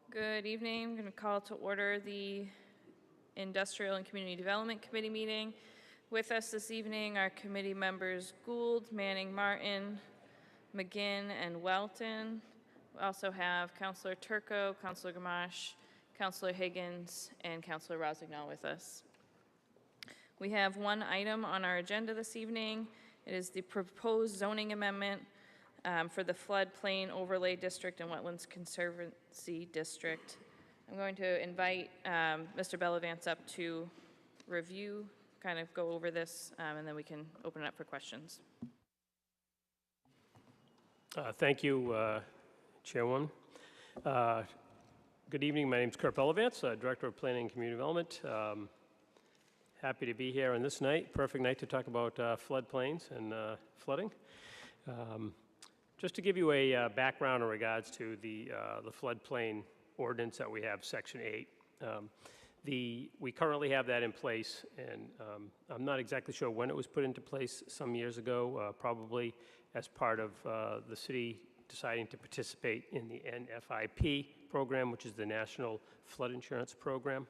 Good evening. I'm going to call to order the Industrial and Community Development Committee meeting. With us this evening are committee members Gould, Manning, Martin, McGinn, and Welton. We also have Councilor Turco, Councilor Gamache, Councilor Higgins, and Councilor Rossignol with us. We have one item on our agenda this evening. It is the proposed zoning amendment for the floodplain overlay district and wetlands conservancy district. I'm going to invite Mr. Bellavance up to review, kind of go over this, and then we can open it up for questions. Thank you, Chairwoman. Good evening. My name is Kurt Bellavance, Director of Planning and Community Development. Happy to be here on this night, perfect night to talk about floodplains and flooding. Just to give you a background in regards to the floodplain ordinance that we have, Section 8. We currently have that in place, and I'm not exactly sure when it was put into place some years ago, probably as part of the city deciding to participate in the NFIP program, which is the National Flood Insurance Program.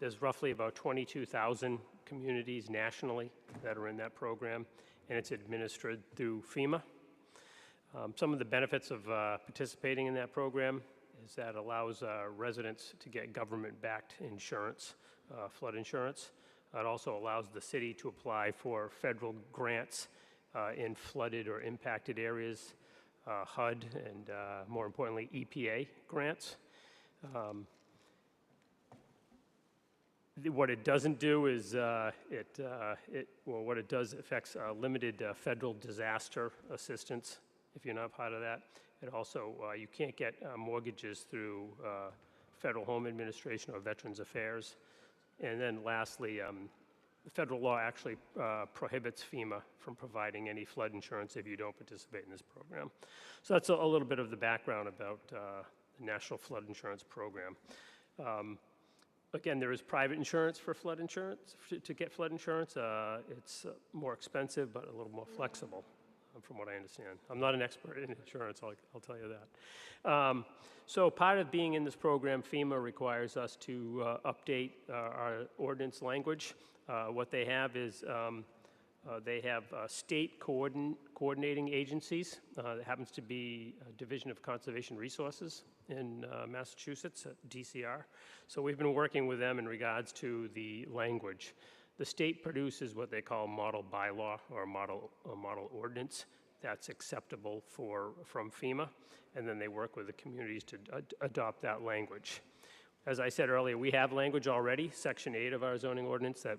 There's roughly about 22,000 communities nationally that are in that program, and it's administered through FEMA. Some of the benefits of participating in that program is that allows residents to get government-backed insurance, flood insurance. It also allows the city to apply for federal grants in flooded or impacted areas, HUD, and more importantly, EPA grants. What it doesn't do is, what it does affects limited federal disaster assistance if you're not part of that. It also, you can't get mortgages through Federal Home Administration or Veterans Affairs. And then lastly, federal law actually prohibits FEMA from providing any flood insurance if you don't participate in this program. So that's a little bit of the background about the National Flood Insurance Program. Again, there is private insurance for flood insurance. To get flood insurance, it's more expensive but a little more flexible, from what I understand. I'm not an expert in insurance, I'll tell you that. So part of being in this program, FEMA requires us to update our ordinance language. What they have is they have state coordinating agencies. That happens to be a Division of Conservation Resources in Massachusetts, DCR. So we've been working with them in regards to the language. The state produces what they call model bylaw or model ordinance that's acceptable from FEMA, and then they work with the communities to adopt that language. As I said earlier, we have language already, Section 8 of our zoning ordinance that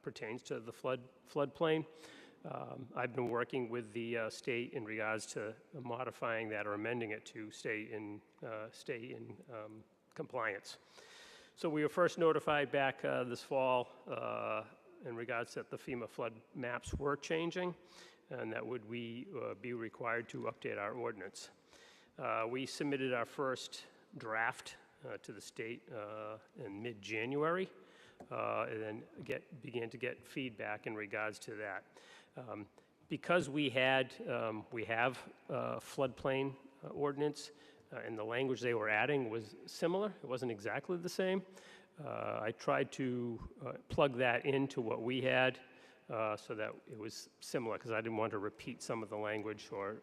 pertains to the floodplain. I've been working with the state in regards to modifying that or amending it to stay in compliance. So we were first notified back this fall in regards that the FEMA flood maps were changing, and that would we be required to update our ordinance. We submitted our first draft to the state in mid-January, and then began to get feedback in regards to that. Because we have floodplain ordinance, and the language they were adding was similar, it wasn't exactly the same. I tried to plug that into what we had so that it was similar, because I didn't want to repeat some of the language, or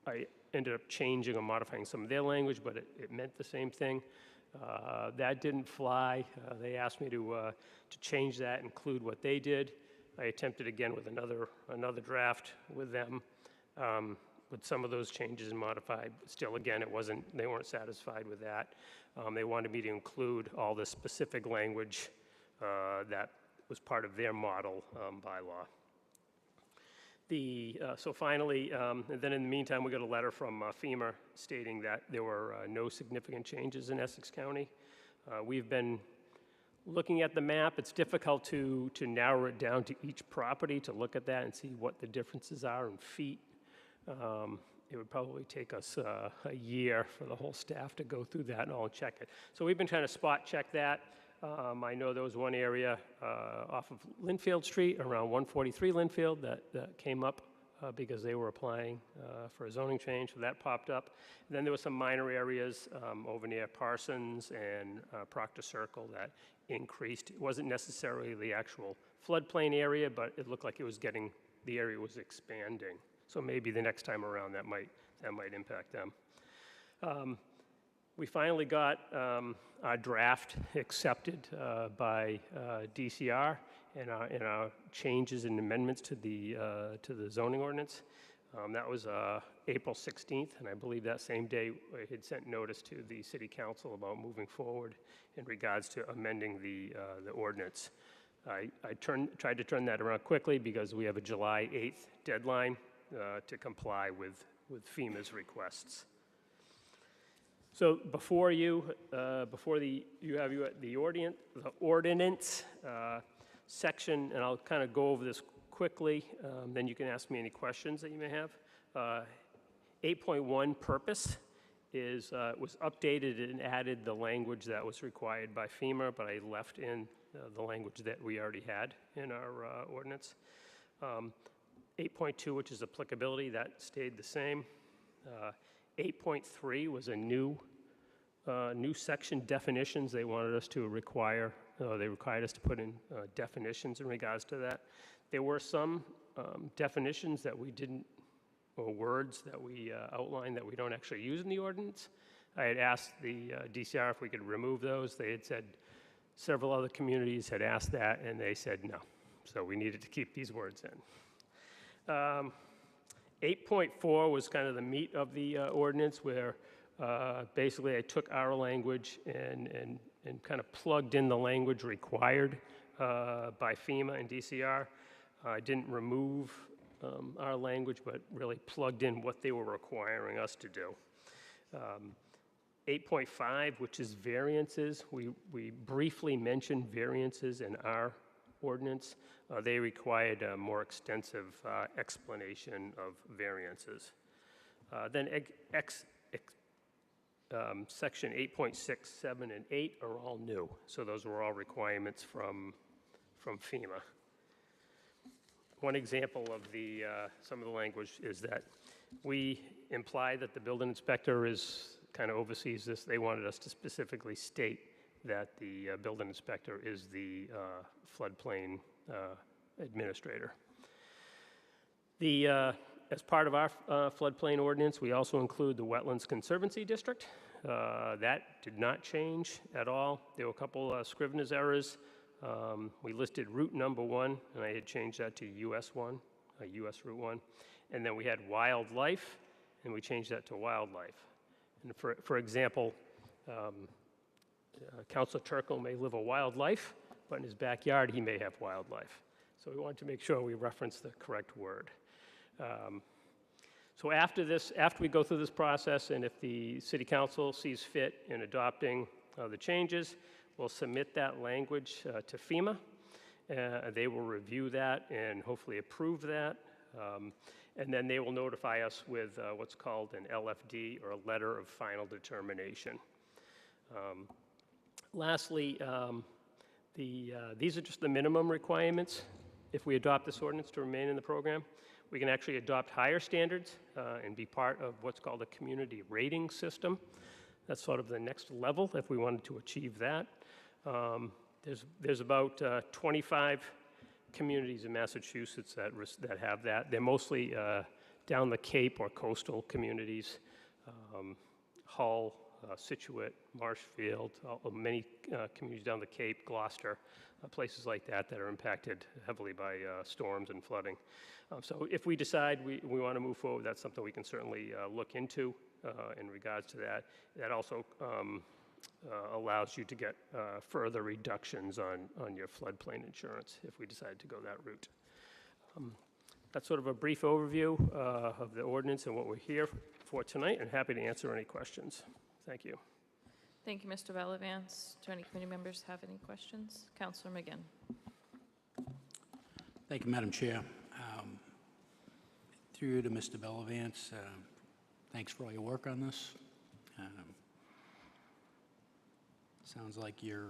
I ended up changing or modifying some of their language, but it meant the same thing. That didn't fly. They asked me to change that, include what they did. I attempted again with another draft with them, with some of those changes and modified. But still, again, they weren't satisfied with that. They wanted me to include all the specific language that was part of their model bylaw. So finally, and then in the meantime, we got a letter from FEMA stating that there were no significant changes in Essex County. We've been looking at the map. It's difficult to narrow it down to each property to look at that and see what the differences are in feet. It would probably take us a year for the whole staff to go through that and all check it. So we've been trying to spot check that. I know there was one area off of Linfield Street, around 143 Linfield, that came up because they were applying for a zoning change, so that popped up. And then there were some minor areas over near Parsons and Proctor Circle that increased. It wasn't necessarily the actual floodplain area, but it looked like it was the area was expanding. So maybe the next time around that might impact them. We finally got our draft accepted by DCR and our changes and amendments to the zoning ordinance. That was April 16th, and I believe that same day I had sent notice to the City Council about moving forward in regards to amending the ordinance. I tried to turn that around quickly because we have a July 8th deadline to comply with FEMA's requests. So before you have the ordinance section, and I'll kind of go over this quickly, then you can ask me any questions that you may have. 8.1 purpose was updated and added the language that was required by FEMA, but I left in the language that we already had in our ordinance. 8.2, which is applicability, that stayed the same. 8.3 was a new section, definitions. They wanted us to require, they required us to put in definitions in regards to that. There were some definitions that we didn't, or words that we outlined that we don't actually use in the ordinance. I had asked the DCR if we could remove those. They had said several other communities had asked that, and they said no. So we needed to keep these words in. 8.4 was kind of the meat of the ordinance, where basically I took our language and kind of plugged in the language required by FEMA and DCR. I didn't remove our language, but really plugged in what they were requiring us to do. 8.5, which is variances, we briefly mentioned variances in our ordinance. They required a more extensive explanation of variances. Then section 8.6, 7, and 8 are all new. So those were all requirements from FEMA. One example of some of the language is that we imply that the building inspector kind of oversees this. They wanted us to specifically state that the building inspector is the floodplain administrator. As part of our floodplain ordinance, we also include the Wetlands Conservancy District. That did not change at all. There were a couple Scrivener's errors. We listed route number 1, and I had changed that to US 1, US Route 1. And then we had wildlife, and we changed that to wildlife. And for example, Councilor Turkle may live a wildlife, but in his backyard he may have wildlife. So we wanted to make sure we reference the correct word. So after we go through this process, and if the City Council sees fit in adopting the changes, we'll submit that language to FEMA. They will review that and hopefully approve that. And then they will notify us with what's called an LFD, or a letter of final determination. Lastly, these are just the minimum requirements. If we adopt this ordinance to remain in the program, we can actually adopt higher standards and be part of what's called a community rating system. That's sort of the next level if we wanted to achieve that. There's about 25 communities in Massachusetts that have that. They're mostly down the Cape or coastal communities, Hull, Situate, Marshfield, many communities down the Cape, Gloucester, places like that are impacted heavily by storms and flooding. So if we decide we want to move forward, that's something we can certainly look into in regards to that. That also allows you to get further reductions on your floodplain insurance if we decide to go that route. That's sort of a brief overview of the ordinance and what we're here for tonight, and happy to answer any questions. Thank you. Thank you, Mr. Bellavance. Do any committee members have any questions? Councilor McGinn. Thank you, Madam Chair. Through you to Mr. Bellavance, thanks for all your work on this. Sounds like your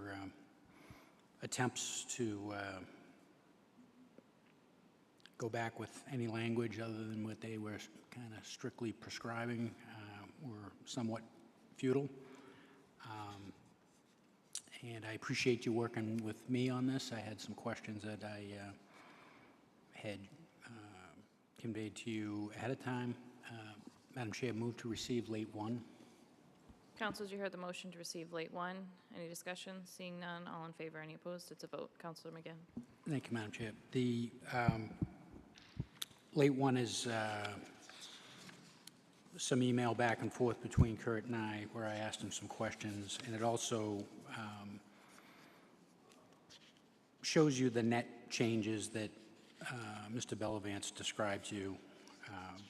go back with any language other than what they were kind of strictly prescribing were somewhat futile. And I appreciate you working with me on this. I had some questions that I had conveyed to you ahead of time. Madam Chair, move to receive late 1. Councilors, you heard the motion to receive late 1. Any discussion? Seeing none, all in favor, any opposed? It's a vote. Councilor McGinn. Thank you, Madam Chair. The late 1 is some email back and forth between Kurt and I where I asked him some questions, and it also shows you the net changes that Mr. Bellavance described to you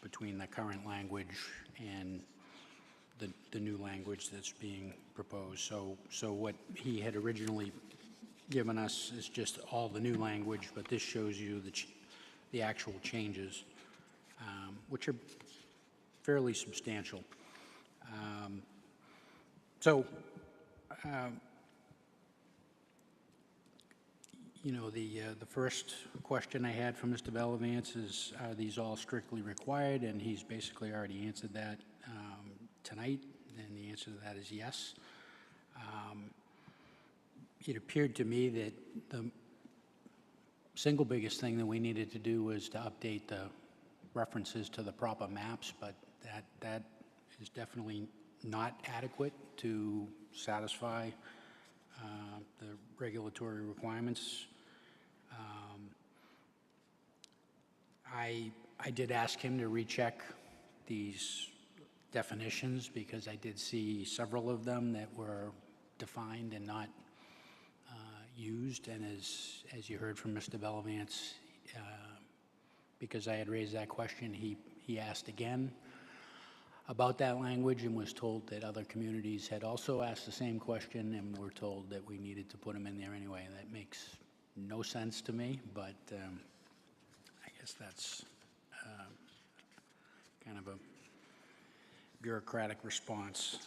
between the current language and the new language that's being proposed. So what he had originally given us is just all the new language, but this shows you the actual changes, which are fairly substantial. You know, the first question I had from Mr. Bellavance is, are these all strictly required? And he's basically already answered that tonight, and the answer to that is yes. It appeared to me that the single biggest thing that we needed to do was to update the references to the proper maps, but that is definitely not adequate to satisfy the regulatory requirements. I did ask him to recheck these definitions because I did see several of them that were defined and not used, and as you heard from Mr. Bellavance, because I had raised that question, he asked again about that language and was told that other communities had also asked the same question and were told that we needed to put them in there anyway. That makes no sense to me, but I guess that's kind of a bureaucratic response.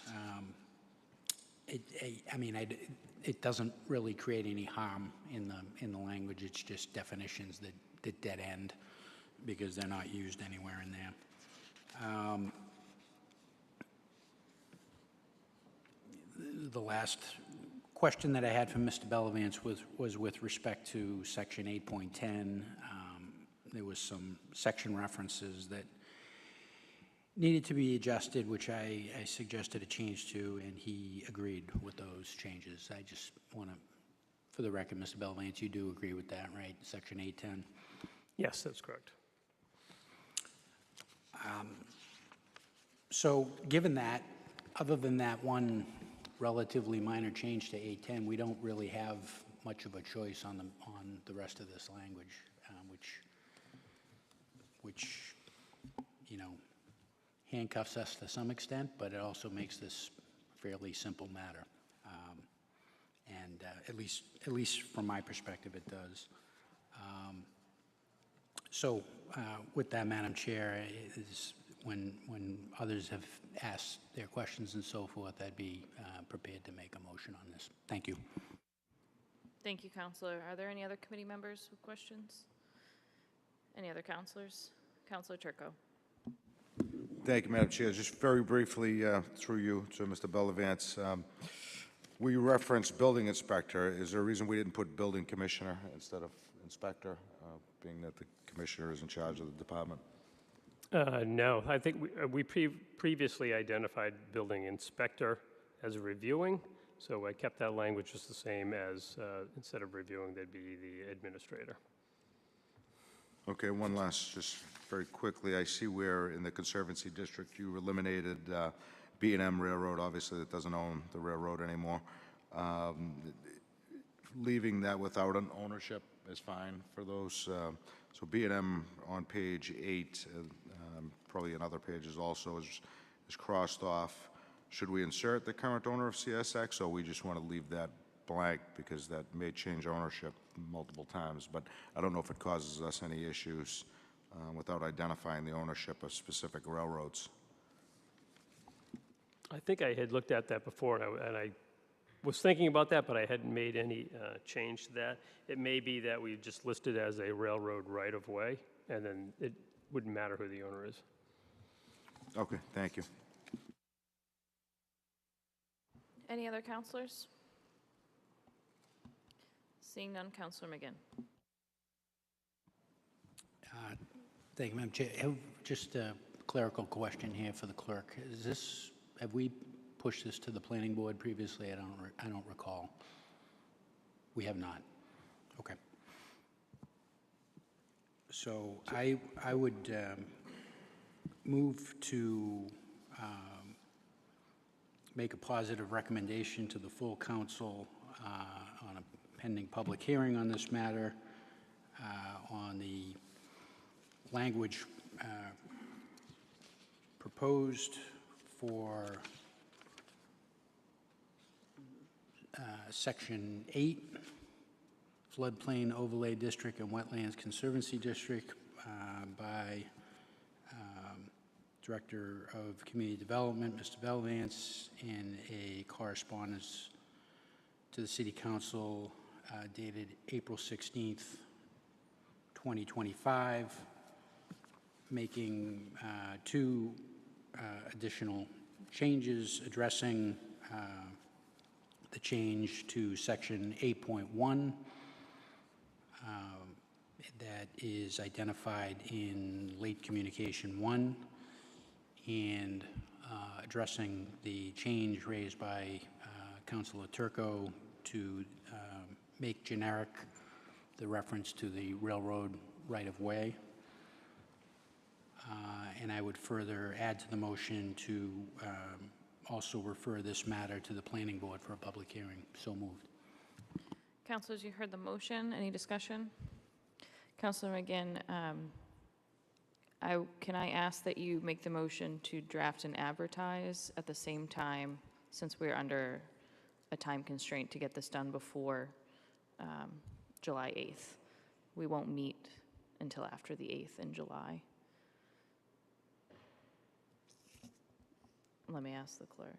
It doesn't really create any harm in the language. It's just definitions that dead end because they're not used anywhere in there. The last question that I had from Mr. Bellavance was with respect to section 8.10. There was some section references that needed to be adjusted, which I suggested a change to, and he agreed with those changes. I just want to, for the record, Mr. Bellavance, you do agree with that, right? Section 810? Yes, that's correct. So given that, other than that one relatively minor change to 810, we don't really have much of a choice on the rest of this language, which you know, handcuffs us to some extent, but it also makes this a fairly simple matter. And at least from my perspective, it does. So with that, Madam Chair, when others have asked their questions and so forth, I'd be prepared to make a motion on this. Thank you. Thank you, Councilor. Are there any other committee members with questions? Any other councilors? Councilor Turco. Thank you, Madam Chair. Just very briefly, through you to Mr. Bellavance, we referenced building inspector. Is there a reason we didn't put building commissioner instead of inspector, being that the commissioner is in charge of the department? No, I think we previously identified building inspector as reviewing, so I kept that language just the same as instead of reviewing, they'd be the administrator. Okay, one last, just very quickly, I see where in the Conservancy District you eliminated B&M Railroad, obviously that doesn't own the railroad anymore. Leaving that without an ownership is fine for those. So B&M on page 8, probably in other pages also, is crossed off. Should we insert the current owner of CSX, or we just want to leave that blank because that may change ownership multiple times, but I don't know if it causes us any issues without identifying the ownership of specific railroads. I think I had looked at that before, and I was thinking about that, but I hadn't made any change to that. It may be that we just list it as a railroad right-of-way, and then it wouldn't matter who the owner is. Okay, thank you. Any other counselors? Seeing none, Counselor McGinn. Thank you, Madam Chair. Just a clerical question here for the clerk. Have we pushed this to the planning board previously? I don't recall. We have not. Okay. So I would move to make a positive recommendation to the full council on a pending public hearing on this matter, on the language proposed for Section 8, Floodplain Overlay District and Wetlands Conservancy District by Director of Community Development, Mr. Belvance, in a correspondence to the City Council dated April 16th, 2025, making two additional changes addressing the change to Section 8.1 that is identified in late communication 1, and addressing the change raised by Councilor Turco to make generic the reference to the railroad right-of-way. And I would further add to the motion to also refer this matter to the planning board for a public hearing. So moved. Councilors, you heard the motion. Any discussion? Councilor McGinn, can I ask that you make the motion to draft and advertise at the same time, since we're under a time constraint to get this done before July 8th. We won't meet until after the 8th in July. Let me ask the clerk.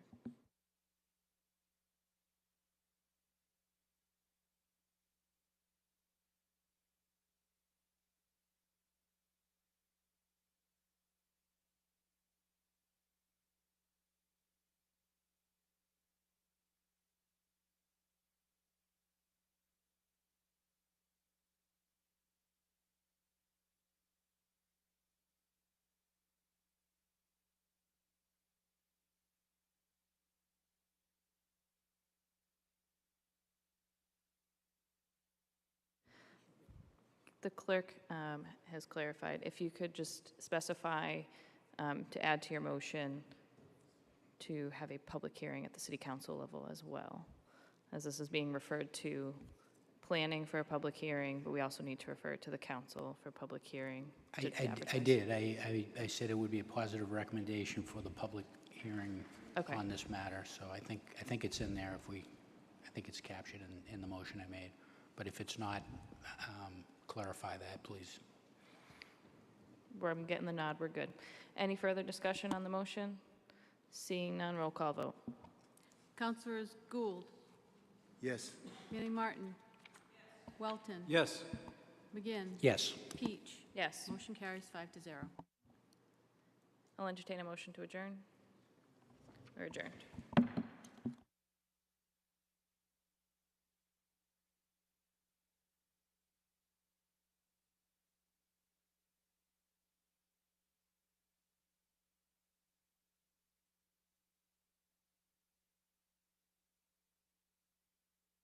The clerk has clarified. If you could just specify to add to your motion to have a public hearing at the city council level as well, as this is being referred to planning for a public hearing, but we also need to refer it to the council for public hearing. I did. I said it would be a positive recommendation for the public hearing on this matter. So I think it's in there. I think it's captured in the motion I made. But if it's not, clarify that, please. I'm getting the nod. We're good. Any further discussion on the motion? Seeing none, roll call vote. Councilors Gould, Yes. Manning Martin, Welton, Yes. McGinn, Yes. Peach. Yes. Motion carries 5-0. I'll entertain a motion to adjourn. We're adjourned.